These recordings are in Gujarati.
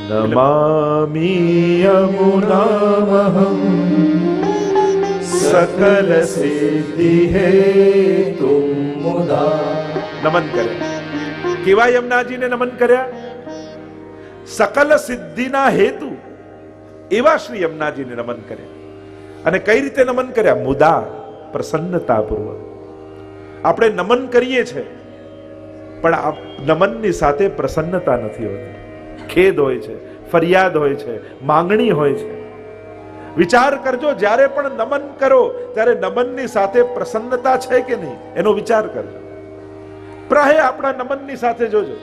નમામિ યમુનામહં સકલ સિદ્ધિ હેતુમ મુદા. નમન કર્યા. કેવા યમુનાજીને નમન કર્યા? સકલ સિદ્ધિના હેતુ એવા શ્રી યમુનાજીને નમન કર્યા. અને કઈ રીતે નમન કર્યા? મુદા, પ્રસન્નતાપૂર્વક. આપણે નમન કરીએ છીએ પણ આ નમનની સાથે પ્રસન્નતા નથી હોતી. ખેદ હોય છે, ફરિયાદ હોય છે, માંગણી હોય છે. વિચાર કરજો, જ્યારે પણ નમન કરો ત્યારે નમનની સાથે પ્રસન્નતા છે કે નહીં એનો વિચાર કરજો. પ્રાય આપણા નમનની સાથે જોજો,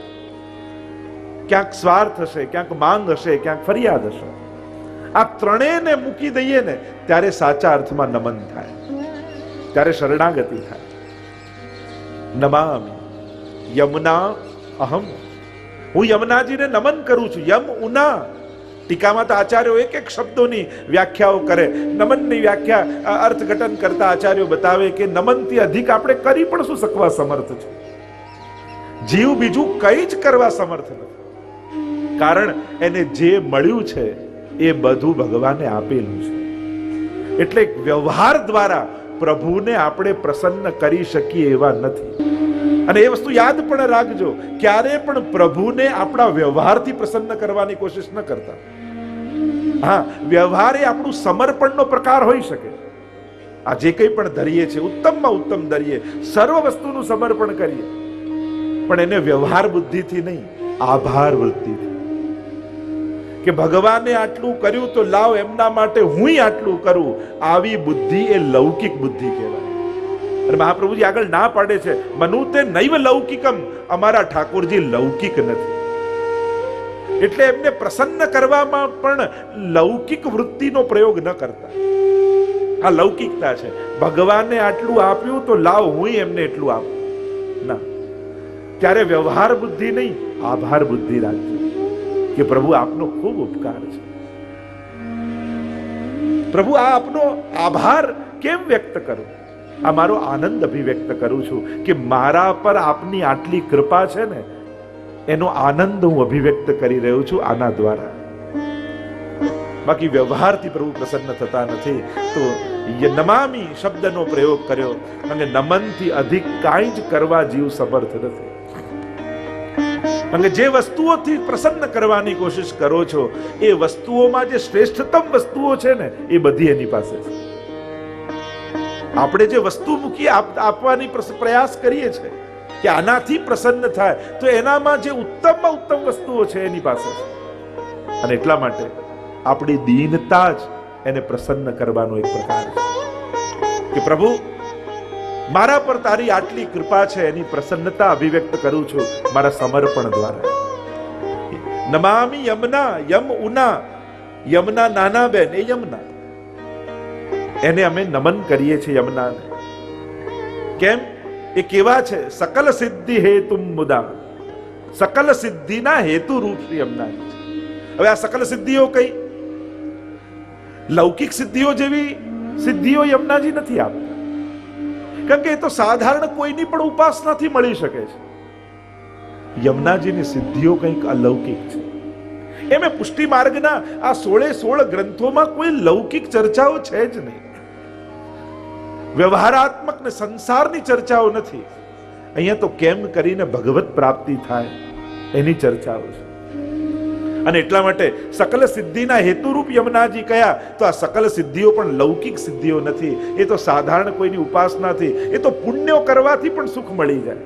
ક્યાંક સ્વાર્થ હશે, ક્યાંક માંગ હશે, ક્યાંક ફરિયાદ હશે. આ ત્રણેયને મૂકી દઈએ ને ત્યારે સાચા અર્થમાં નમન થાય, ત્યારે શરણાગતિ થાય. નમામિ યમુના અહમ. હું યમુનાજીને નમન કરું છું. યમ ઉના. ટીકામાં તો આચાર્યો એક એક શબ્દોની વ્યાખ્યાઓ કરે. નમનની વ્યાખ્યા અર્થઘટન કરતા આચાર્યો બતાવે કે નમનથી અધિક આપણે કરી પણ શું શકવા સમર્થ છે? જીવ બીજું કઈ જ કરવા સમર્થ નથી. કારણ એને જે મળ્યું છે એ બધું ભગવાને આપેલું છે. એટલે વ્યવહાર દ્વારા પ્રભુને આપણે પ્રસન્ન કરી શકીએ એવા નથી. અને એ વસ્તુ યાદ પણ રાખજો, ક્યારે પણ પ્રભુને આપણા વ્યવહારથી પ્રસન્ન કરવાની કોશિશ ન કરતા. હા, વ્યવહાર એ આપણું સમર્પણનો પ્રકાર હોઈ શકે. આ જે કંઈ પણ ધરીએ છે ઉત્તમમાં ઉત્તમ ધરીએ, સર્વ વસ્તુનું સમર્પણ કરીએ, પણ એને વ્યવહાર બુદ્ધિથી નહીં, આભાર વૃત્તિથી. કે ભગવાને આટલું કર્યું તો લાવ એમના માટે હું આટલું કરું. આવી બુદ્ધિ એ લૌકિક બુદ્ધિ કહેવાય. અને મહાપ્રભુજી આગળ ના પાડે છે, મનુતે નૈવ લૌકિકમ. અમારા ઠાકોરજી લૌકિક નથી. એટલે એમને પ્રસન્ન કરવામાં પણ લૌકિક વૃત્તિનો પ્રયોગ ન કરતા. આ લૌકિકતા છે. ભગવાને આટલું આપ્યું તો લાવ હું એમને એટલું આપું ના. ત્યારે વ્યવહાર બુદ્ધિ નહીં, આભાર બુદ્ધિ રાખજો કે પ્રભુ આપનો ખૂબ ઉપકાર છે. પ્રભુ આ આપનો આભાર કેમ વ્યક્ત કરું? આ મારો આનંદ અભિવ્યક્ત કરું છું કે મારા પર આપની આટલી કૃપા છે ને, એનો આનંદ હું અભિવ્યક્ત કરી રહ્યો છું આના દ્વારા. બાકી વ્યવહારથી પ્રભુ પ્રસન્ન થતા નથી. તો નમામી શબ્દનો પ્રયોગ કર્યો. અને નમનથી અધિક કાંઈ જ કરવા જીવ સમર્થ નથી. અને જે વસ્તુઓથી પ્રસન્ન કરવાની કોશિશ કરો છો એ વસ્તુઓમાં જે શ્રેષ્ઠતમ વસ્તુઓ છે ને એ બધી એની પાસે છે. આપણે જે વસ્તુ મૂકી આપવાની પ્રયાસ કરીએ છીએ કે આનાથી પ્રસન્ન થાય, તો એનામાં જે ઉત્તમમાં ઉત્તમ વસ્તુઓ છે એની પાસે છે. અને એટલા માટે આપણી દીનતા જ એને પ્રસન્ન કરવાનો એક પ્રકાર છે કે પ્રભુ મારા પર તારી આટલી કૃપા છે, એની પ્રસન્નતા અભિવ્યક્ત કરું છું મારા સમર્પણ દ્વારા. નમામિ યમુના. યમ ઉના. યમુના નાના બેન એ યમુના, એને અમે નમન કરીએ છીએ યમુનાને. કેમ? એ કેવા છે? સકલ સિદ્ધિ હેતુમ મુદા. સકલ સિદ્ધિના હેતુ રૂપ શ્રી યમુનાજી છે. હવે આ સકલ સિદ્ધિઓ કઈ? લૌકિક સિદ્ધિઓ જેવી સિદ્ધિઓ યમુનાજી નથી આપતા. કારણ કે એ તો સાધારણ કોઈની પણ ઉપાસનાથી મળી શકે છે. યમુનાજીની સિદ્ધિઓ કંઈક અલૌકિક છે. એમ પુષ્ટિ માર્ગના આ 16 ગ્રંથોમાં કોઈ લૌકિક ચર્ચાઓ છે જ નહીં. વ્યવહારાત્મક ને સંસારની ચર્ચાઓ નથી. અહીંયા તો કેમ કરીને ભગવત પ્રાપ્તિ થાય એની ચર્ચાઓ છે. અને એટલા માટે સકલ સિદ્ધિના હેતુરૂપ યમુનાજી કયા? તો આ સકલ સિદ્ધિઓ પણ લૌકિક સિદ્ધિઓ નથી. એ તો સાધારણ કોઈની ઉપાસનાથી, એ તો પુણ્યો કરવાથી પણ સુખ મળી જાય.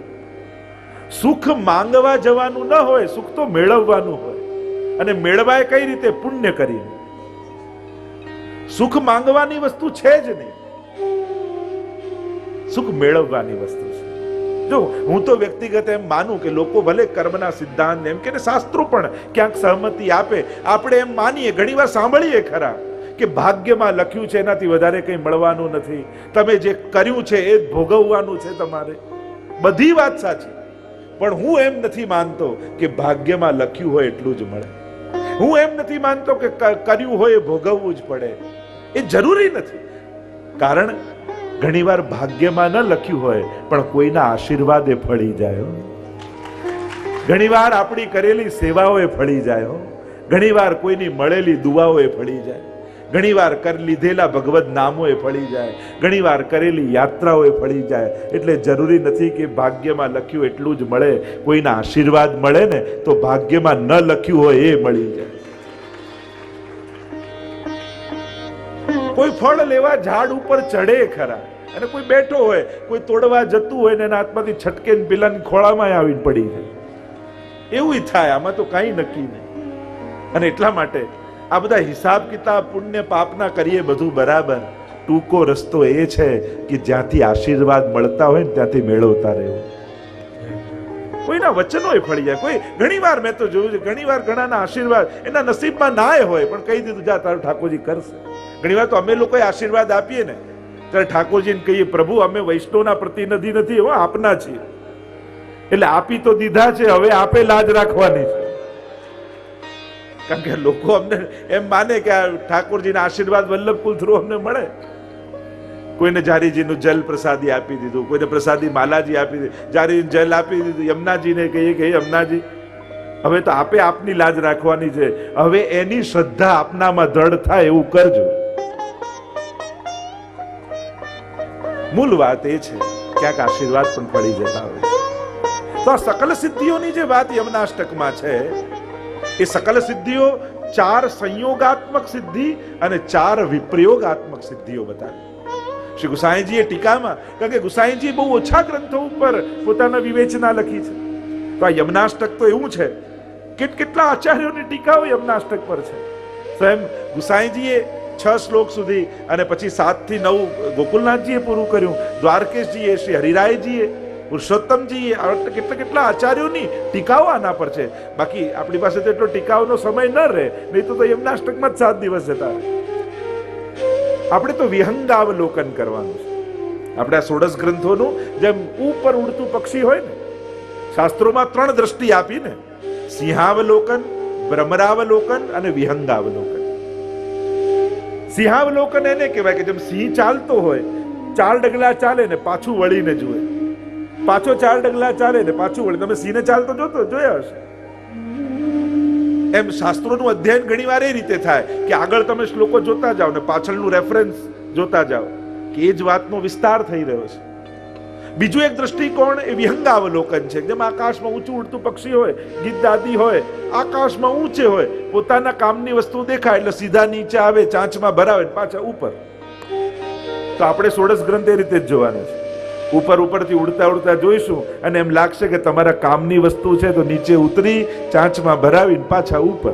સુખ માંગવા જવાનું ન હોય, સુખ તો મેળવવાનું હોય. અને મેળવાય કઈ રીતે? પુણ્ય કરીને. સુખ માંગવાની વસ્તુ છે જ નહીં, સુખ મેળવવાની વસ્તુ છે. જો હું તો વ્યક્તિગત એમ માનું કે લોકો ભલે કર્મના સિદ્ધાંત એમ કે શાસ્ત્રો પણ ક્યાંક સહમતિ આપે, આપણે એમ માનીએ, ઘણીવાર સાંભળીએ ખરા કે ભાગ્યમાં લખ્યું છે એનાથી વધારે કંઈ મળવાનું નથી, તમે જે કર્યું છે એ ભોગવવાનું છે તમારે. બધી વાત સાચી, પણ હું એમ નથી માનતો કે ભાગ્યમાં લખ્યું હોય એટલું જ મળે. હું એમ નથી માનતો કે કર્યું હોય એ ભોગવવું જ પડે. એ જરૂરી નથી. કારણ ઘણીવાર ભાગ્યમાં ન લખ્યું હોય પણ કોઈના આશીર્વાદ ફળી જાય. ઘણીવાર આપણી કરેલી સેવાઓ ફળી જાય. ઘણીવાર કોઈની મળેલી દુઆઓ એ ફળી જાય, ઘણીવાર કરી લીધેલા ભગવદ નામો એ ફળી જાય, ઘણીવાર કરેલી યાત્રાઓ એ ફળી જાય. એટલે જરૂરી નથી કે ભાગ્યમાં લખ્યું એટલું જ મળે. કોઈના આશીર્વાદ મળે ને તો ભાગ્યમાં ન લખ્યું હોય એ મળી જાય. કોઈ ફળ લેવા ઝાડ ઉપર ચડે ખરા, અને કોઈ બેઠો હોય, કોઈ તોડવા જતું હોય ને એના હાથમાંથી છટકે ને પેલાની ખોળામાં આવીને પડી જાય. એવું થાય. આમાં તો કઈ નક્કી નહીં. અને એટલા માટે આ બધા હિસાબ કિતાબ પુણ્ય પાપના કરીએ બધું બરાબર. ટૂંકો રસ્તો એ છે કે જ્યાંથી આશીર્વાદ મળતા હોય ને ત્યાંથી મેળવતા રહેવું. કોઈના વચનો એ ફળી જાય. કોઈ ઘણીવાર મેં તો જોયું છે, ઘણીવાર ઘણાના આશીર્વાદ એના નસીબમાં ના હોય પણ કહી દીધું જા તારું ઠાકોરજી કરશે. ઘણીવાર તો અમે લોકોએ આશીર્વાદ આપીએ ને ત્યારે ઠાકોરજીને કહીએ પ્રભુ અમે વૈષ્ણવના પ્રતિનિધિ નથી, એવા આપના છીએ. એટલે આપી તો દીધા છે, હવે આપે લાજ રાખવાની છે. કારણ કે લોકો અમને એમ માને કે આ ઠાકોરજીના આશીર્વાદ વલ્લભકુલ થ્રુ અમને મળે. કોઈને જારીજીનું જલ પ્રસાદી આપી દીધું, કોઈને પ્રસાદી માલાજી આપી દીધી, જારીજીને જલ આપી દીધું. યમુનાજીને કહીએ કે યમુનાજી હવે તો આપે આપની લાજ રાખવાની છે, હવે એની શ્રદ્ધા આપનામાં દ્રઢ થાય એવું કરજો. મૂળ વાત એ છે ક્યાંક આશીર્વાદ પણ પડી જતા હોય. તો આ સકલ સિદ્ધિઓની જે વાત યમનાષ્ટકમાં છે, એ સકલ સિદ્ધિઓ 4 સંયોગાત્મક સિદ્ધિ અને 4 વિપ્રયોગાત્મક સિદ્ધિઓ બતાવી શ્રી ગુસાઈજીએ ટીકામાં. કારણ કે ગુસાઈજી બહુ ઓછા ગ્રંથો ઉપર પોતાના વિવેચના લખી છે. તો આ યમનાષ્ટક તો એવું છે કે કેટલા આચાર્યોની ટીકાઓ યમનાષ્ટક પર છે. સ્વયં ગુસાઈજીએ 6 શ્લોક સુધી અને પછી 7 થી 9 ગોકુલનાથજીએ પૂરું કર્યું. દ્વારકેશજીએ, શ્રી હરિરાયજીએ, પુરુષોત્તમજીએ, કેટલા આચાર્યોની ટીકાઓ આના પર છે. બાકી આપણી પાસે તો એટલો ટીકાઓનો સમય ન રહે, નહીં તો યમનાષ્ટકમાં જ 7 દિવસ જતા રહે. આપણે તો વિહંગાવલોકન કરવાનું છે. આપણે આ 16 ગ્રંથોનું જેમ ઉપર ઉડતું પક્ષી હોય ને, શાસ્ત્રોમાં 3 દ્રષ્ટિ આપી ને, સિંહાવલોકન, ભ્રમરાવલોકન અને વિહંગાવલોકન. સિંહાવલોકન એને કહેવાય કે જેમ સિંહ ચાલતો હોય, 4 ડગલા ચાલે ને પાછું વળીને જુએ, પાછો 4 ડગલા ચાલે ને પાછું વળે. તમે સિંહને ચાલતો જોયા હશે. એમ શાસ્ત્રોનું અધ્યયન ઘણીવાર એ રીતે થાય કે આગળ તમે શ્લોકો જોતા જાઓ ને પાછળનું રેફરન્સ જોતા જાઓ કે એ જ વાતનો વિસ્તાર થઈ રહ્યો છે. બીજું એક દ્રષ્ટિકોણ એ વિહંગાવલોકન છે. જેમ આકાશમાં ઊંચું ઉડતું પક્ષી હોય, ગીતદાદી હોય, આકાશમાં ઊંચે હોય, પોતાના કામની વસ્તુ દેખાય એટલે સીધા નીચે આવે, ચાંચમાં ભરાવે પાછા ઉપર. તો આપણે 16 ગ્રંથ એ રીતે જ જોવાના છે. ઉપરથી ઉડતા ઉડતા જોઈશું અને એમ લાગશે કે તમારા કામની વસ્તુ છે તો નીચે ઉતરી ચાંચમાં ભરાવીને પાછા ઉપર.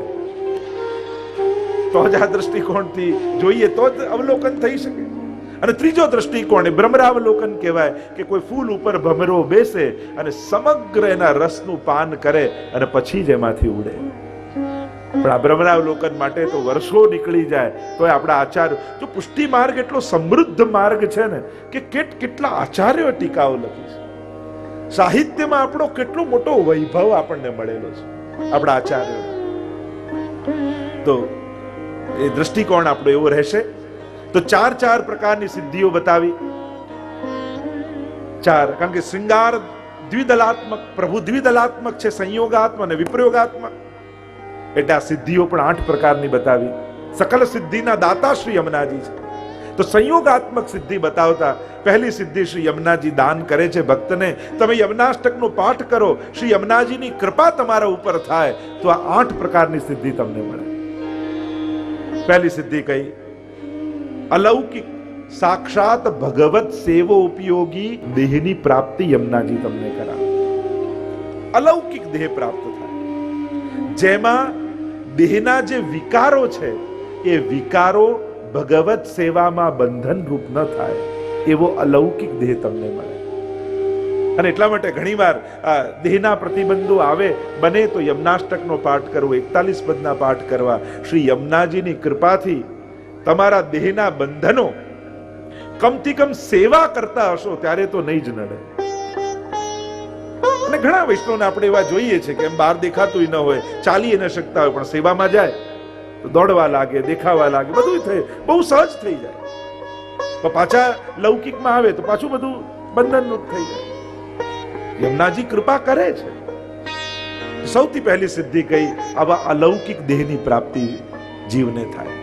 તો જ આ દ્રષ્ટિકોણથી જોઈએ તો જ અવલોકન થઈ શકે. અને ત્રીજો દ્રષ્ટિકોણ એ ભ્રમરાવલોકન કહેવાય કે કોઈ ફૂલ ઉપર ભમરો બેસે અને સમગ્ર એના રસનું પાન કરે અને પછી જ એમાંથી ઉડે. પણ આ ભ્રમરાવલોકન માટે તો વર્ષો નીકળી જાય. તો આપણા આચાર્ય જો પુષ્ટિ માર્ગ એટલો સમૃદ્ધ માર્ગ છે ને કે કેટલા આચાર્યો ટીકાઓ લખી છે. સાહિત્યમાં આપણો કેટલો મોટો વૈભવ આપણને મળેલો છે આપણા આચાર્યો. તો એ દ્રષ્ટિકોણ આપણો એવો રહેશે. તો 4 પ્રકારની સિદ્ધિઓ બતાવી. 4 કારણ કે શૃંગાર દ્વિદલાત્મક, પ્રભુ દ્વિદલાત્મક છે, સંયોગાત્મક અને વિપ્રયોગાત્મક. એટલે આ સિદ્ધિઓ પણ 8 પ્રકારની બતાવી. સકલ સિદ્ધિના દાતા શ્રી યમુનાજી છે. તો સંયોગાત્મક સિદ્ધિ બતાવતા પહેલી સિદ્ધિ શ્રી યમુનાજી દાન કરે છે ભક્તને. તમે યમનાષ્ટકનો પાઠ કરો, શ્રી યમુનાજીની કૃપા તમારા ઉપર થાય તો આ 8 પ્રકારની સિદ્ધિ તમને મળે. પહેલી સિદ્ધિ કઈ? અલૌકિક સાક્ષાત ભગવત સેવો ઉપયોગી દેહની પ્રાપ્તિ યમુનાજી તમને કરાવે. અલૌકિક દેહ પ્રાપ્ત થાય જેમાં દેહના જે વિકારો છે એ વિકારો ભગવત સેવામાં બંધન રૂપ ન થાય એવો અલૌકિક દેહ તમને મળે. અને એટલા માટે ઘણીવાર દેહના પ્રતિબંધો આવે, બને તો યમનાષ્ટકનો પાઠ કરવો, 41 પદના પાઠ કરવા. શ્રી યમુનાજીની કૃપાથી તમારા દેહના બંધનો કમથી કમ સેવા કરતા હશો ત્યારે તો નહીં જ નડે. અને ઘણા વૈષ્ણવને આપણે એવા જોઈએ છે કે એમ બહાર દેખાતું ન હોય, ચાલી ન શકતા હોય, પણ સેવામાં જાય તો દોડવા લાગે, દેખાવા લાગે, બધું થાય, બહુ સહજ થઈ જાય. પણ પાછા લૌકિકમાં આવે તો પાછું બધું બંધનરૂપ થઈ જાય. યમુનાજી કૃપા કરે છે. સૌથી પહેલી સિદ્ધિ કઈ? આવા અલૌકિક દેહની પ્રાપ્તિ જીવને થાય.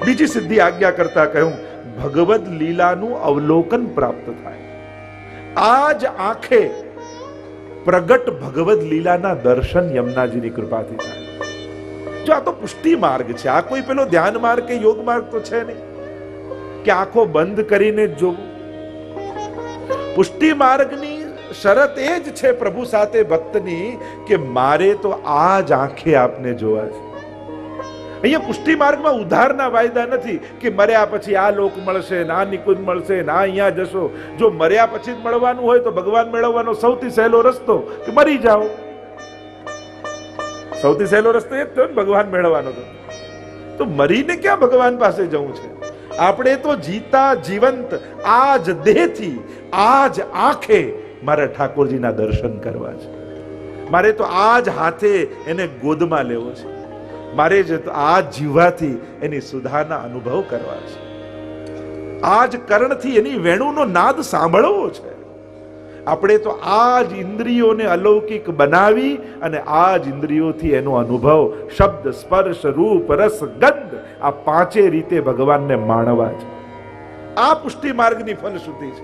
બીજી સિદ્ધિ આજ્ઞા કરતા કહ્યું ભગવદ લીલાનું અવલોકન પ્રાપ્ત થાય. આજ આંખે પ્રગટ ભગવદ લીલાના દર્શન યમુનાજીની કૃપાથી થાય. જો આ તો પુષ્ટિ માર્ગ છે, આ કોઈ પેલો ધ્યાન માર્ગ કે યોગ માર્ગ તો છે નહીં કે આંખો બંધ કરીને જોવું. પુષ્ટિ માર્ગની શરત એ જ છે પ્રભુ સાથે ભક્તની કે મારે તો આ જ આંખે આપને જોવા છે. અહીંયા પુષ્ટિ માર્ગમાં ઉધારના વાયદા નથી કે મર્યા પછી આ લોક મળશે, ના નિકુંજ મળશે, ના અહીંયા જશો. જો મર્યા પછી જ મળવાનું હોય તો ભગવાન મેળવવાનો સૌથી સહેલો રસ્તો કે મરી જાઓ. સૌથી સહેલો રસ્તો એ જ થયો ને ભગવાન મેળવવાનો. તો મરીને ક્યાં ભગવાન પાસે જવું છે? આપણે તો જીતા જીવંત આજ દેહથી આજ આંખે મારા ઠાકોરજીના દર્શન કરવા છે. મારે તો આજ હાથે એને ગોદમાં લેવો છે. મારે જ આ જીવાથી એની સુધાના અનુભવ કરવા છે. આજ કર્ણથી એની વેણુનો નાદ સાંભળવો છે. આપણે તો આ જ ઇન્દ્રિયોને અલૌકિક બનાવી અને આ જ ઇન્દ્રિયોથી એનો અનુભવ શબ્દ સ્પર્શ રૂપ રસ ગંધ આ પાંચે રીતે ભગવાનને માણવા છે. આ પુષ્ટિ માર્ગની ફલશ્રુતિ છે.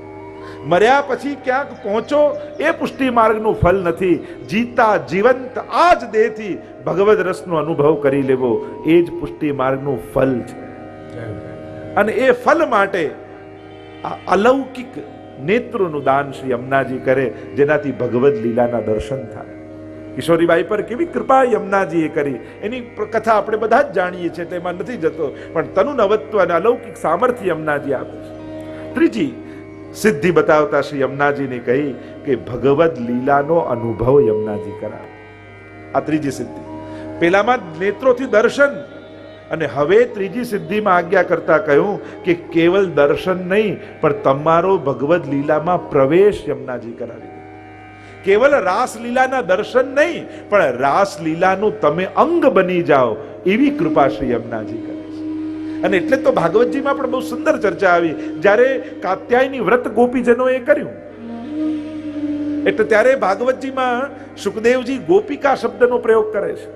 મર્યા પછી ક્યાંક પહોંચો એ પુષ્ટિ માર્ગનું ફલ નથી. જીતા જીવંત આ જ દેહથી ભગવદ રસનો અનુભવ કરી લેવો એ જ પુષ્ટિ માર્ગનું ફલ છે. અને એ ફલ માટે આ અલૌકિક નેત્રોનું દાન શ્રી યમુનાજી કરે જેનાથી ભગવદ લીલાના દર્શન થાય. કિશોરીબાઈ પર કેવી કૃપા યમુનાજીએ કરી એની કથા આપણે બધા જ જાણીએ છીએ, તેમાં નથી જતો, પણ તનુ નવત્વ અને અલૌકિક સામર્થ્ય યમુનાજી આપે છે. ત્રીજી સિદ્ધિ બતાવતા શ્રી યમુનાજીને કહી કે ભગવદ લીલાનો અનુભવ યમુનાજી કરાવે. આ ત્રીજી સિદ્ધિ. પેલામાં નેત્રોથી દર્શન, અને હવે ત્રીજી સિદ્ધિમાં આજ્ઞા કરતા કહ્યું કે કેવલ દર્શન નહીં પણ તમારો ભગવદ લીલામાં પ્રવેશ યમુનાજી કરાવી. કેવલ રાસલીલાના દર્શન નહીં પણ રાસલીલાનું તમે અંગ બની જાઓ એવી કૃપા શ્રી યમુનાજી કરે છે. અને એટલે તો ભાગવતજીમાં પણ બહુ સુંદર ચર્ચા આવી. જ્યારે કાત્યાયની વ્રત ગોપીજનોએ કર્યું એટલે ત્યારે ભાગવતજીમાં સુખદેવજી ગોપિકા શબ્દનો પ્રયોગ કરે છે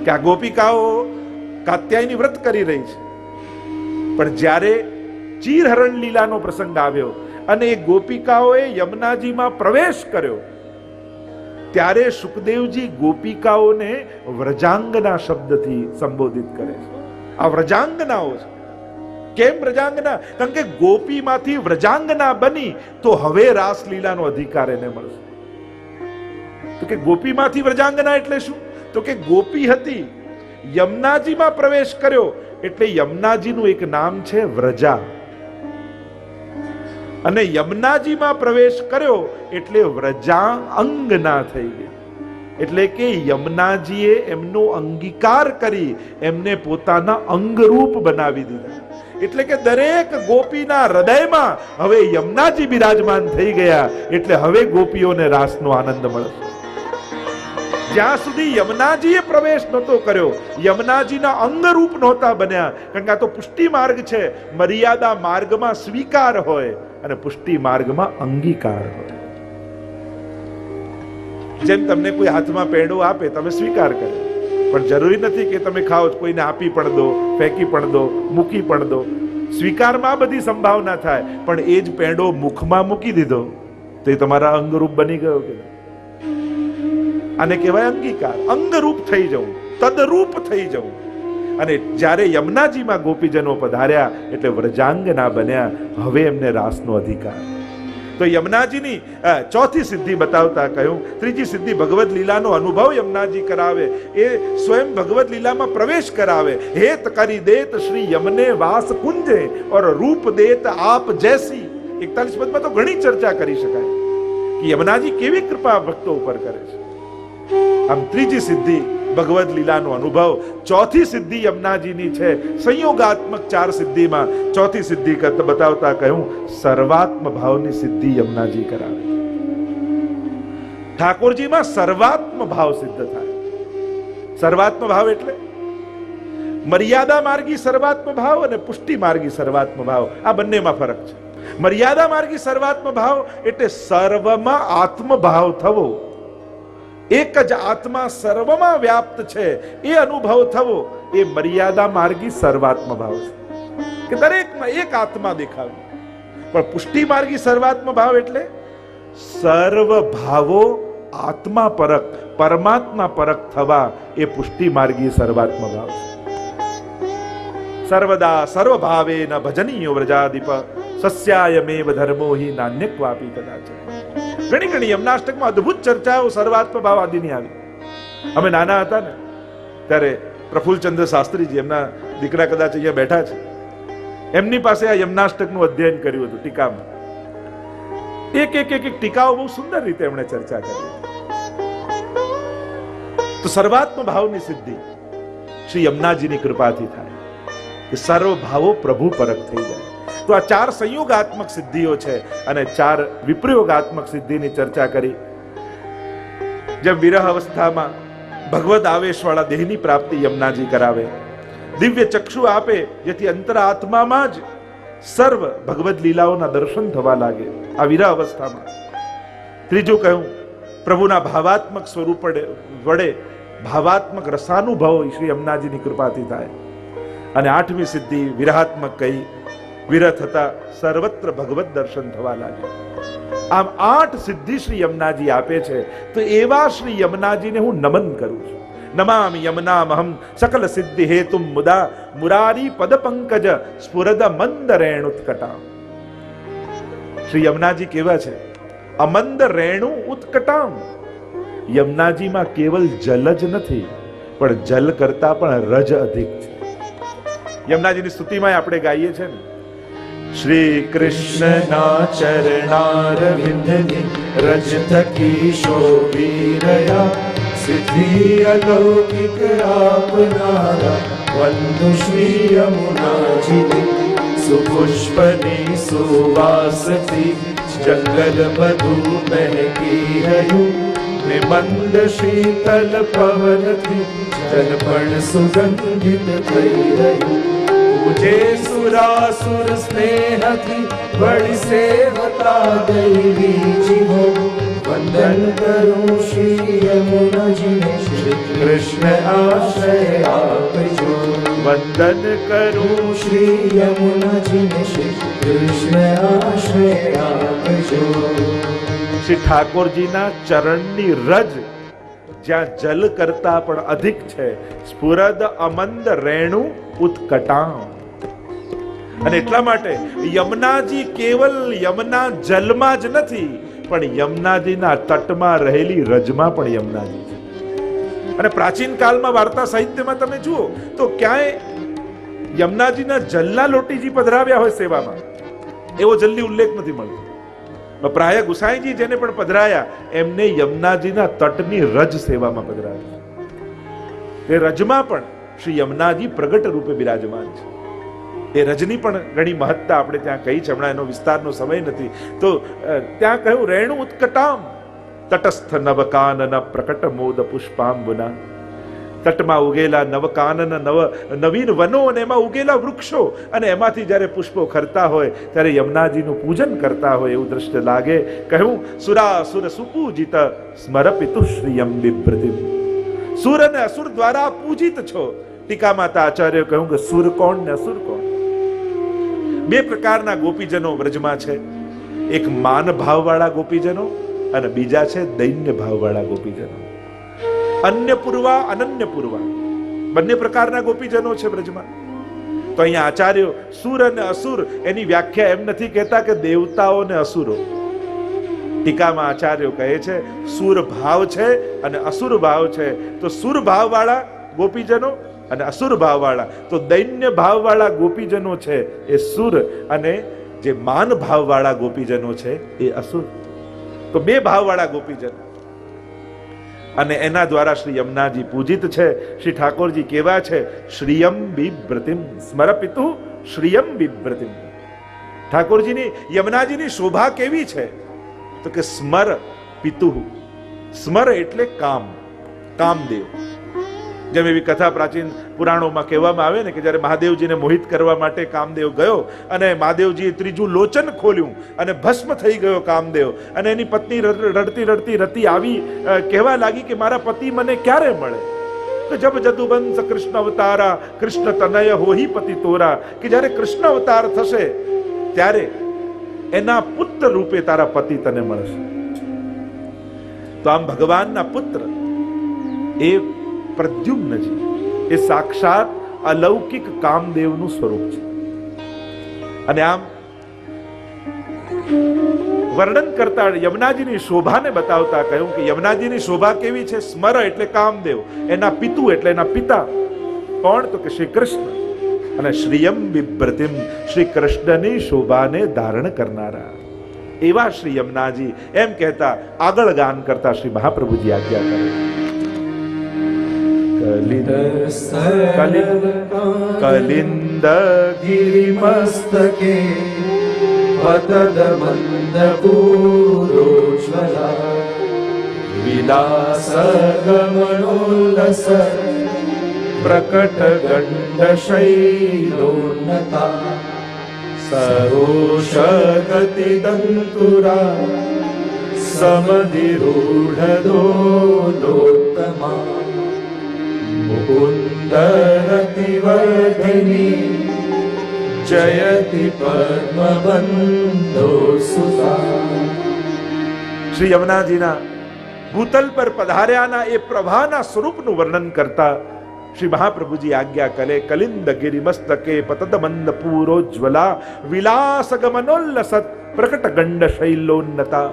કે આ ગોપિકાઓ કાત્યાયની વ્રત કરી રહી છે. પણ જ્યારે ચીરહરણ લીલાનો પ્રસંગ આવ્યો અને એ ગોપિકાઓએ યમુનાજીમાં પ્રવેશ કર્યો ત્યારે સુખદેવજી ગોપિકાઓને વ્રજાંગના શબ્દથી સંબોધિત કરે છે. આ વ્રજાંગનાઓ છે. કેમ વ્રજાંગના? કારણ કે ગોપીમાંથી વ્રજાંગના બની તો હવે રાસલીલાનો અધિકાર એને મળશે. તો કે ગોપીમાંથી વ્રજાંગના એટલે શું? તો કે ગોપી હતી, યમુનાજીમાં પ્રવેશ કર્યો એટલે યમુનાજીનું એક નામ છે વ્રજા, અને યમુનાજીમાં પ્રવેશ કર્યો એટલે વ્રજાંગના થઈ ગઈ. એટલે કે યમુનાજીએ એમનો અંગીકાર કરી એમને પોતાના અંગરૂપ બનાવી દીધા. એટલે કે દરેક ગોપીના હૃદયમાં હવે યમુનાજી બિરાજમાન થઈ ગયા. એટલે હવે ગોપીઓને રાસનો આનંદ મળશે. જ્યાં સુધી યમુનાજીએ પ્રવેશ નહોતો કર્યો, યમુનાજીના અંગરૂપ નહોતા બન્યા. કારણ કે આ તો પુષ્ટિ માર્ગ છે. મર્યાદા માર્ગમાં સ્વીકાર હોય અને પુષ્ટિ માર્ગમાં અંગીકાર હોય. જેમ તમને કોઈ હાથમાં પેંડો આપે તમે સ્વીકાર કરો, પણ જરૂરી નથી કે તમે ખાઓ. કોઈને આપી પણ દો, ફેંકી પણ દો, મૂકી પણ દો. સ્વીકારમાં બધી સંભાવના થાય, પણ એ જ પેંડો મુખમાં મૂકી દીધો તો એ તમારા અંગરૂપ બની ગયો કે આને કહેવાય અંગીકાર. અંગરૂપ થઈ જવું, તદરૂપ થઈ જવું. અને જ્યારે યમુનાજીમાં ગોપીજનો પધાર્યા એટલે વ્રજાંગના બન્યા. હવે એમને રાસનો અધિકાર. તો યમુનાજીની ચોથી સિદ્ધિ બતાવતા કહ્યું, ત્રીજી સિદ્ધિ ભગવદ લીલાનો અનુભવ યમુનાજી કરાવે, એ સ્વયં ભગવદ લીલામાં પ્રવેશ કરાવે. હેત કરી દેત શ્રી યમને વાસ કુંજે ઓર રૂપ દેત આપ જૈસી. 41 પદમાં તો ઘણી ચર્ચા કરી શકાય કે યમુનાજી કેવી કૃપા ભક્તો ઉપર કરે છે. આમ ત્રીજી સિદ્ધિ ભગવદ લીલાનો અનુભવ. ચોથી સિદ્ધિ યમુનાજીની છે સંયોગાત્મક 4 સિદ્ધિમાં ચોથી સિદ્ધિ બતાવતા કહ્યું સર્વાત્મ ભાવની સિદ્ધિ યમુનાજી કરાવે. ઠાકોરજીમાં સર્વાત્મ ભાવ સિદ્ધ થાય. સર્વાત્મ ભાવ એટલે મર્યાદા માર્ગી સર્વાત્મ ભાવ અને પુષ્ટિ માર્ગી સર્વાત્મ ભાવ. આ બંનેમાં ફરક છે. મર્યાદા માર્ગી સર્વાત્મ ભાવ એટલે સર્વમાં આત્મભાવ થવો. એક જ આત્મા સર્વમાં વ્યાપ્ત છે એ અનુભવ થવો એ મર્યાદા માર્ગી સર્વાત્મ ભાવ છે, કે દરેકમાં એક આત્મા દેખાવે. પણ પુષ્ટિ માર્ગી સર્વાત્મ ભાવ એટલે સર્વ ભાવો આત્મા પરક, પરમાત્મા પરક થવા એ પુષ્ટિ માર્ગી સર્વાત્મ ભાવ છે. સર્વદા સર્વભાવે ન ભજનીયો વ્રજાદીપ સસ્યાયમેવ ધર્મો હિ નાન્ય ક્વાપી કદાચ. ઘણી ઘણી યમનાષ્ટકમાં અદ્ભુત ચર્ચાઓ સર્વાત્મ ભાવ આદિની આવી. અમે નાના હતા ને ત્યારે પ્રફુલ્લચંદ્ર શાસ્ત્રીજી, એમના દીકરા કદાચ અહીંયા બેઠા છે, એમની પાસે આ યમનાષ્ટકનું અધ્યયન કર્યું હતું ટીકામાં. એક એક એક ટીકાઓ બહુ સુંદર રીતે એમણે ચર્ચા કરી. તો સર્વાત્મ ભાવની સિદ્ધિ શ્રી યમુનાજીની કૃપાથી થાય કે સર્વ ભાવો પ્રભુ પરક થઈ જાય. તો આ 4 સંયોગાત્મક સિદ્ધિઓ છે અને 4 વિપ્રયોગાત્મક સિદ્ધિની ચર્ચા કરી. જેમ વિરહ અવસ્થામાં ભગવદ આવેશવાળા દેહની પ્રાપ્તિ યમુનાજી કરાવે, દિવ્ય ચક્ષુ આપે જેથી અંતરાત્મામાં જ સર્વ ભગવદ લીલાઓના દર્શન થવા લાગે આ વિરહ અવસ્થામાં. ત્રીજું કહ્યું, પ્રભુના ભાવાત્મક સ્વરૂપ વડે ભાવાત્મક રસાનુભવ શ્રી યમુનાજીની કૃપાથી થાય. અને 8મી સિદ્ધિ વિરહાત્મક કહી, વિરહ થતા સર્વત્ર ભગવત દર્શન થવા લાગે. આમ 8 સિદ્ધિ શ્રી યમુનાજી આપે છે. તો એવા શ્રી યમુનાજીને હું નમન કરું છું. નમામિ યમુનામહં સકલ સિદ્ધિ હેતુમ મુદા મુરારી પદ પંકજ સ્ફુરદ મંદ રેણુત્કટા. શ્રી યમુનાજી કેવા છે? અમંદ રેણુ ઉત્કટામ. યમુનાજીમાં કેવલ જલ જ નથી, પણ જલ કરતા પણ રજ અધિક છે. યમુનાજીની સ્તુતિમાં આપણે ગાઈએ છીએ ને, શ્રી કૃષ્ણના ચરણારવિંદની રજ થકી શોભી સિદ્ધિ અલૌકિક આપનારા વંદુ શ્રી યમુનાજી. સુપુષ્પની સુવાસથી જંગલ બધું મહેકી રહ્યું, ને મંદ શીતલ પવનથી જલ પણ સુગંધિત થઈ રહ્યું. પૂજે સુરાસુર સ્નેહથી બળી સેવતા દૈવી જીવો. વંદન કરું શ્રી યમુનાજીને, શ્રી કૃષ્ણ આશ્રય આપજો. વંદન કરું શ્રી યમુનાજીને, શ્રી કૃષ્ણ આશ્રય આપજો. શ્રી ઠાકોરજીના ચરણની રજ જ્યાં જલ કરતા પણ અધિક છે. સ્ફુરદ અમંદ રેણુ ઉત્કટામ. અને એટલા માટે યમુનાજી કેવલ યમુના જલમાં જ નથી, પણ યમુનાજીના તટમાં રહેલી રજમાં પણ યમુનાજી છે. અને પ્રાચીન કાળમાં વાર્તા સાહિત્યમાં તમે જુઓ તો ક્યાંય યમુનાજીના જલના લોટીજી પધરાવ્યા હોય સેવામાં, એવો જલ્દી ઉલ્લેખ નથી મળતો. પ્રાય ગુસાઈજી જેને પણ પધરાયા એમને યમુનાજીના તટની રજ સેવામાં પધરાવ્યા. એ રજમાં પણ શ્રી યમુનાજી પ્રગટ રૂપે બિરાજમાન છે. એ રજની પણ ઘણી મહત્તા આપણે ત્યાં કહી છે, હમણાં એનો વિસ્તારનો સમય નથી. તો ત્યાં કહ્યું રેણુ ઉત્કટામ તટસ્થ નવકાનન પ્રકટ મોદ પુષ્પાંબુના. તટમાં ઉગેલા નવકાનન નવીન વનો અને એમાં ઉગેલા વૃક્ષો અને એમાંથી જ્યારે પુષ્પો ખરતા હોય ત્યારે યમુનાજીનું પૂજન કરતા હોય એવું દ્રશ્ય લાગે. કહ્યું સુરાસુર સુપૂજિત સ્મરપિતુ શ્રીયમ બિભ્રતિમ. સુર અને અસુર દ્વારા પૂજિત છો. ટીકામાં આચાર્ય કહ્યું કે સુર કોણ ને અસુર કોણ? 2 પ્રકારના ગોપીજનો વ્રજમાં છે. એક માન ભાવવાળા ગોપીજનો અને બીજા છે દૈન્ય ભાવવાળા ગોપીજનો. અન્ય પૂર્વા અનન્ય પૂર્વા બંને પ્રકારના ગોપીજનો છે વ્રજમાં. તો અહીંયા આચાર્યો સુર અને અસુર એની વ્યાખ્યા એમ નથી કહેતા કે દેવતાઓ ને અસુરો. ટીકામાં આચાર્યો કહે છે સુર ભાવ છે અને અસુર ભાવ છે. તો સુર ભાવવાળા ગોપીજનો અને અસુર ભાવવાળા, તો દૈન્ય ભાવવાળા ગોપીજનો છે એ સુર અને જે માન ભાવવાળા ગોપીજનો છે એ અસુર. તો 2 ભાવવાળા ગોપીજનો અને એના દ્વારા શ્રી યમુનાજી પૂજિત છે. શ્રી ઠાકોરજી કેવા છે? શ્રીયમ બિભ્રતિમ સ્મરપિતુ શ્રીયમ બિભ્રતિમ. ઠાકોરજીની યમુનાજીની શોભા કેવી છે? તો કે સ્મર પિતુ. સ્મર એટલે કામ, કામદેવ. જેમ એવી કથા પ્રાચીન પુરાણોમાં કહેવામાં આવે ને કે જ્યારે મહાદેવજીને મોહિત કરવા માટે કામદેવ ગયો અને મહાદેવજીએ ત્રીજું લોચન ખોલ્યું અને ભસ્મ થઈ ગયો કામદેવ, અને એની પત્ની રડતી રડતી રતી આવી કહેવા લાગી કે મારા પતિ મને ક્યારે મળે? તો જબ જદુવંશ કૃષ્ણ અવતારા કૃષ્ણ તનય હોહી પતિ તોરા, કે જ્યારે કૃષ્ણ અવતાર થશે ત્યારે એના પુત્ર રૂપે તારા પતિ તને મળશે. તો આમ ભગવાનના પુત્ર એ પ્રદ્યુમ્નજી એ સાક્ષાત અલૌકિક કામદેવનું સ્વરૂપ છે. અને આમ વર્ણન કરતા યમુનાજીની શોભાને બતાવતા કહ્યું કે યમુનાજીની શોભા કેવી છે? સ્મર એટલે કામદેવ, એના પિતુ એટલે એના પિતા કોણ? તો કે શ્રી કૃષ્ણ. અને શ્રીયમ બિભ્રતિમ, શ્રી કૃષ્ણની શોભાને ધારણ કરનારા એવા શ્રી યમુનાજી એમ કહેતા આગળ ગાન કરતા શ્રી મહાપ્રભુજી આજ્ઞા કરે. કલિંદ ગિરિમસ્તકે પતદ મંદ પૂરોજ્વલા વિલાસ ગમનોલ્લસ પ્રકટ ગંડ શૈલોન્નતા સરોષ ગતિ દંતુરા સમધિરૂઢ દોલોત્તમા મુકુંદરતિ વર્ધિની જયતિ પદ્મબંધો સુતા. શ્રી યમુનાજીના ભૂતલ પર પધાર્યાના એ પ્રભાના સ્વરૂપનું વર્ણન કરતા શ્રી મહાપ્રભુજી આજ્ઞા કરે. કલિંદ ગિરિમસ્તકે પતદ મંદ પૂરોજ્વલા વિલાસ ગમનોલ્લસત પ્રકટ ગંડ શૈલોન્નતા.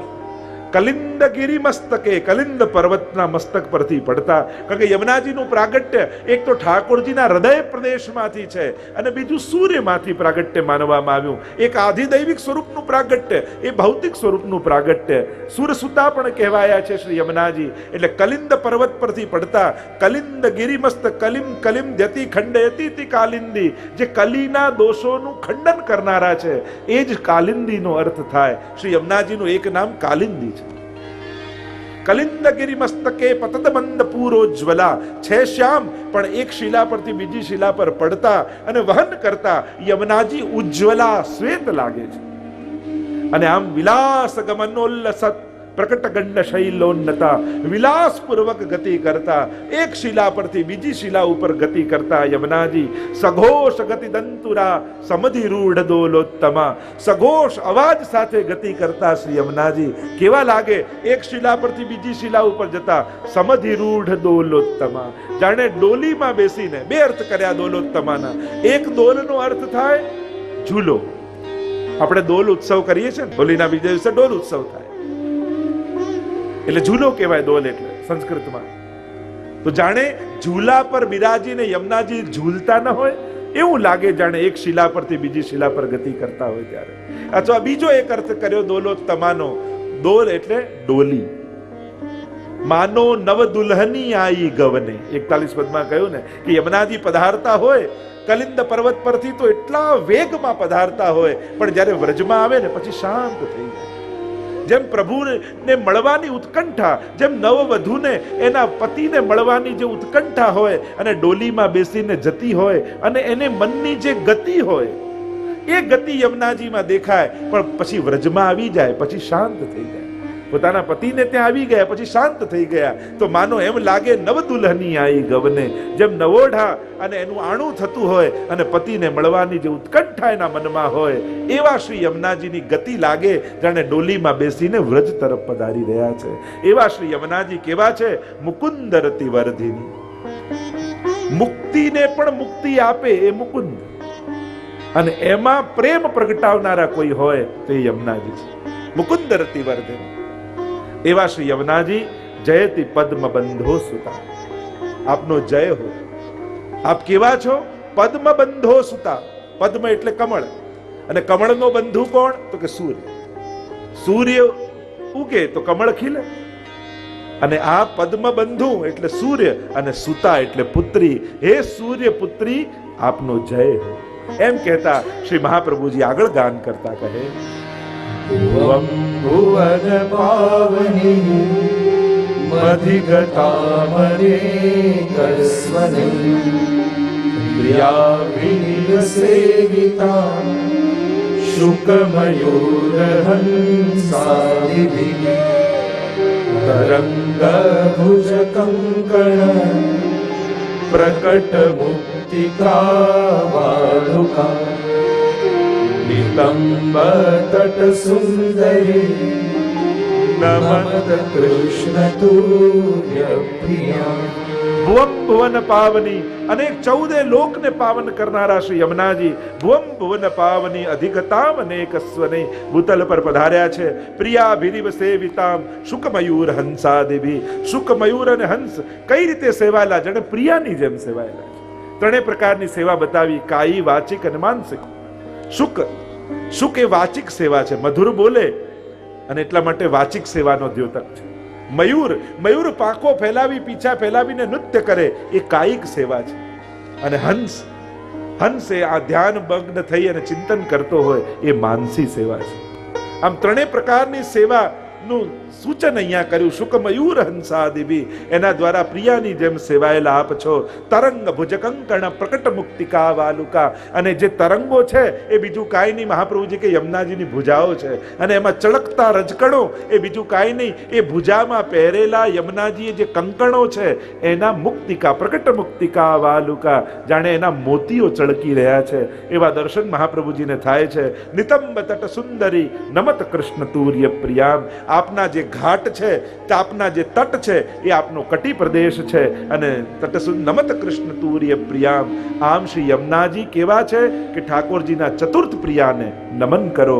કલિંદ ગિરિમસ્તકે, કલિંદ પર્વતના મસ્તક પરથી પડતા. કારણ કે યમુનાજીનું પ્રાગટ્ય એક તો ઠાકોરજીના હૃદય પ્રદેશમાંથી છે અને બીજું સૂર્યમાંથી પ્રાગટ્ય માનવામાં આવ્યું. એક આધિદૈવિક સ્વરૂપનું પ્રાગટ્ય, એ ભૌતિક સ્વરૂપનું પ્રાગટ્ય. સુરસુતા પણ કહેવાયા છે શ્રી યમુનાજી. એટલે કલિંદ પર્વત પરથી પડતા. કલિંદ ગિરિમસ્ત કલિમ કલિમ દ્યતિ ખંડયતિ તિ કાલિંદી, જે કલીના દોષોનું ખંડન કરનારા છે એ જ કાલિંદીનો અર્થ થાય. શ્રી યમુનાજીનું એક નામ કાલિંદી છે. કલિંદ ગિરિમસ્તકે પતદ મંદ પૂરોજ્વલા છે શ્યામ, પણ એક શિલા પરથી બીજી શિલા પર પડતા અને વહન કરતા યમુનાજી ઉજ્જવલા શ્વેત લાગે છે. અને આમ વિલાસ ગમનોલ્લસત પ્રકટ ગંડ શૈલોન્નતા, વિલાસપૂર્વક ગતિ કરતા, એક શિલા પરથી બીજી શિલા ઉપર ગતિ કરતા યમુનાજી સઘોષ ગતિ દંતુરા સમધિરૂઢ દોલોત્તમા, સઘોષ અવાજ સાથે ગતિ કરતા શ્રી યમુનાજી કેવા લાગે? એક શિલા પરથી બીજી શિલા ઉપર જતા સમધિરૂઢ દોલોત્તમા, જાણે ડોલીમાં બેસીને. બે અર્થ કર્યા દોલોત્તમાના. એક દોલનો અર્થ થાય ઝૂલો. આપણે દોલ ઉત્સવ કરીએ છીએ ને, હોલીના બીજા દિવસે ડોલ ઉત્સવ થાય એટલે ઝૂલો કહેવાય દોલ એટલે સંસ્કૃતમાં. તો જાણે ઝૂલા પર બિરાજીને યમુનાજી ઝૂલતા ન હોય એવું લાગે, જાણે એક શિલા પરથી બીજી શિલા પર ગતિ કરતા હોય ત્યારે. અથવા બીજો એક અર્થ કર્યો દોલોત્તમાનો. દોલ એટલે ડોલી. માનો નવ દુલ્હની આઈ ગવને, 41 પદમાં કહ્યું ને કે યમુનાજી પધારતા હોય કલિંદ પર્વત પરથી તો એટલા વેગમાં પધારતા હોય, પણ જ્યારે વ્રજમાં આવે ને પછી શાંત થઈ જાય. જેમ પ્રભુને મળવાની ઉત્કંઠા, જેમ નવવધુને એના પતિને મળવાની જે ઉત્કંઠા હોય અને ડોલીમાં બેસીને જતી હોય અને એને મનની જે ગતિ હોય એ ગતિ યમુનાજીમાં દેખાય, પણ પછી વ્રજમાં આવી જાય પછી શાંત થઈ જાય. પોતાના પતિને ત્યાં આવી ગયા પછી શાંત થઈ ગયા. તો માનો એમ લાગે નવ દુલ્હની આઈ ગવને, જેમ નવોઢા અને એનું આણું થતું હોય અને પતિને મળવાની જે ઉત્કંઠા એના મનમાં હોય એવા શ્રી યમુનાજીની ગતિ લાગે, જાણે ડોલીમાં બેસીને વ્રજ તરફ પધારી રહ્યા છે. એવા શ્રી યમુનાજી કેવા છે? મુકુંદ રતિ વર્ધિની, મુક્તિને પણ મુક્તિ આપે એ મુકુંદ, અને એમાં પ્રેમ પ્રગટાવનારા કોઈ હોય તો એ યમુનાજી છે. મુકુંદ રતિ વર્ધિની એવા શ્રી યમુનાજી જયતિ પદ્મ બંધો સુતા. આપનો જય હો. આપ કેવા છો? પદ્મ બંધો સુતા. પદ્મ એટલે કમળ, અને કમળનો બંધુ કોણ? તો કે સૂર્ય. સૂર્ય ઉગે તો કમળ ખીલે, અને આ પદ્મ બંધુ એટલે સૂર્ય, અને સુતા એટલે પુત્રી. હે સૂર્ય પુત્રી આપનો જય હો. એમ કહેતા શ્રી મહાપ્રભુજી આગળ ગાન કરતા કહે, ભુવન પાવની मधिगतामनेकस्वने प्रियाभिनिवसेविता शुकमयूरहंसादिभिः तरङ्गभुजकङ्कण प्रकटमुक्तिकावालुका नितम्बतटसुन्दरी नमत कृष्ण तुर्यप्रिया। ભુવમ ભુવન પાવની, અનેક 14 લોકને પાવન કરનારા શ્રી યમુનાજી ભુવમ ભુવન પાવની અધિગતામ અનેકસ્વને ભૂતલ પર પધાર્યા છે. પ્રિયાભિરિવ સેવિતામ શુકમયુર હંસાદેવી. શુકમયુર અને હંસ કઈ રીતે સેવાયેલા? જાણે પ્રિયાની જેમ સેવાયેલા છે. ત્રણેય પ્રકારની સેવા બતાવી, કાયી, વાચિક અને માનસિક. શુક એ વાચિક સેવા છે, મધુર બોલે અને એટલા માટે વાચિક સેવાનો દ્યોતક છે. મયુર પાંખો ફેલાવી, પીછા ફેલાવીને નૃત્ય કરે, એ કાયિક સેવા છે. અને હંસ એ આ ધ્યાન મગ્ન થઈ અને ચિંતન કરતો હોય, એ માનસી સેવા છે. આમ ત્રણેય પ્રકારની સેવાનું સૂચન અહીંયા કર્યું. શુકમયુર હંસાદિભી, એના દ્વારા પ્રિયાની જેમ સેવાયેલા આપ છો. તરંગ ભુજકંકણ પ્રકટ મુક્તિકા વાલુકા, અને જે તરંગો છે એ બીજું કાંઈ નહીં, મહાપ્રભુજી કે યમુનાજીની ભુજાઓ છે, અને એમાં ચળકતા રજકણો એ બીજું કાંઈ નહીં, એ ભુજામાં પહેરેલા યમુનાજીએ જે કંકણો છે એના મુક્તિકા, પ્રકટ મુક્તિકા વાલુકા, જાણે એના મોતીઓ ચળકી રહ્યા છે એવા દર્શન મહાપ્રભુજીને થાય છે. નિતંબ તટ સુંદરી નમત કૃષ્ણ તુર્ય પ્રિયામ. આપના જે ઘાટ છે, આપના જે તટ છે, એ આપનો કટી પ્રદેશ છે, અને તટસુ નમત કૃષ્ણ તુર્ય પ્રિયામ. આમ શ્રી યમુનાજી કેવા છે કે ઠાકોરજીના ચતુર્થ પ્રિયાને નમન કરો.